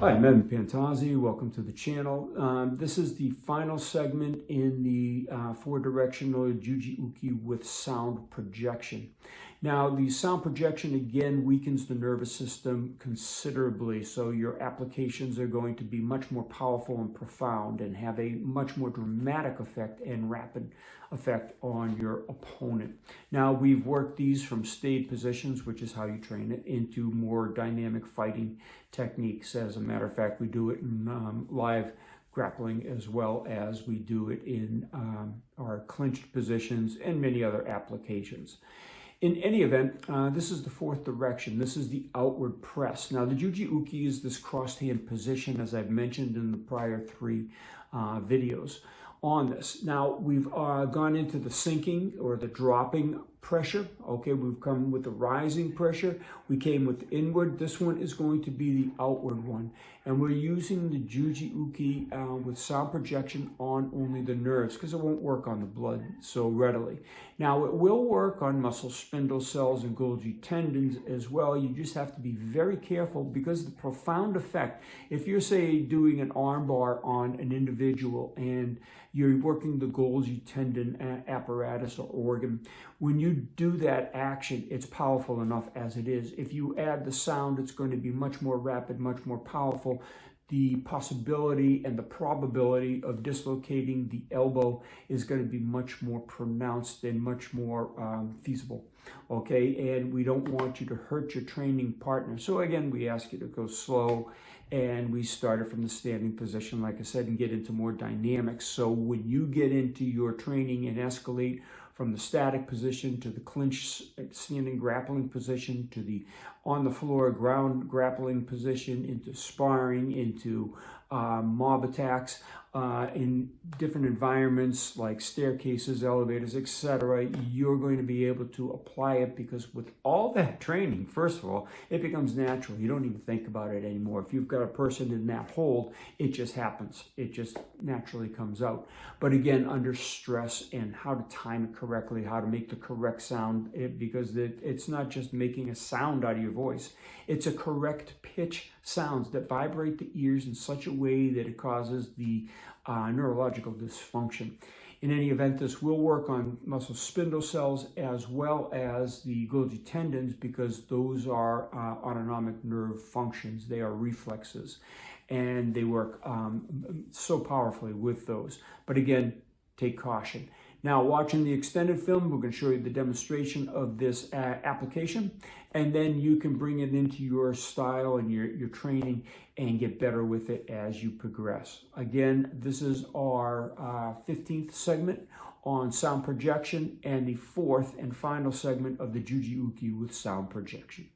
Hi, I'm Pantazi. Welcome to the channel. This is the final segment in the four-directional Juji-Uke with sound projection. Now, the sound projection, again, weakens the nervous system considerably, so your applications are going to be much more powerful and profound and have a much more dramatic effect and rapid effect on your opponent. Now, we've worked these from stayed positions, which is how you train it, into more dynamic fighting techniques. As a matter of fact, we do it in live grappling as well as we do it in our clinched positions and many other applications. In any event, this is the fourth direction. This is the outward press. Now, the Juji-Uke is this crossed hand position, as I've mentioned in the prior three videos on this. Now, we've gone into the sinking or the dropping pressure. Okay, we've come with the rising pressure. We came with inward. This one is going to be the outward one. And we're using the Juji-Uke with sound projection on only the nerves because it won't work on the blood so readily. Now, it will work on muscle spindle cells and Golgi tendons as well. You just have to be very careful because the profound effect, if you're, say, doing an arm bar on an individual and you're working the Golgi tendon apparatus or organ, when you do that action, it's powerful enough as it is. If you add the sound, it's going to be much more rapid, much more powerful. The possibility and the probability of dislocating the elbow is going to be much more pronounced and much more feasible. Okay, and we don't want you to hurt your training partner. So again, we ask you to go slow, and we started from the standing position, like I said, and get into more dynamics. So when you get into your training and escalate from the static position to the clinch standing grappling position to the on the floor ground grappling position, into sparring, into mob attacks in different environments like staircases, elevators, etc., you're going to be able to apply it because with all that training, first of all, it becomes natural. You don't even think about it anymore. If you've got a person in that hold, it just happens. It just naturally comes out. But again, under stress and how to time it correctly, how to make the correct sound, because it's not just making a sound out of your voice. It's a correct pitch sounds that vibrate the ears in such a way that it causes the neurological dysfunction. In any event, this will work on muscle spindle cells as well as the Golgi tendons because those are autonomic nerve functions. They are reflexes, and they work so powerfully with those. But again, take caution. Now, watching the extended film, we're going to show you the demonstration of this application, and then you can bring it into your style and your training and get better with it as you progress. Again, this is our 15th segment on sound projection and the fourth and final segment of the Juji-Uke with sound projection.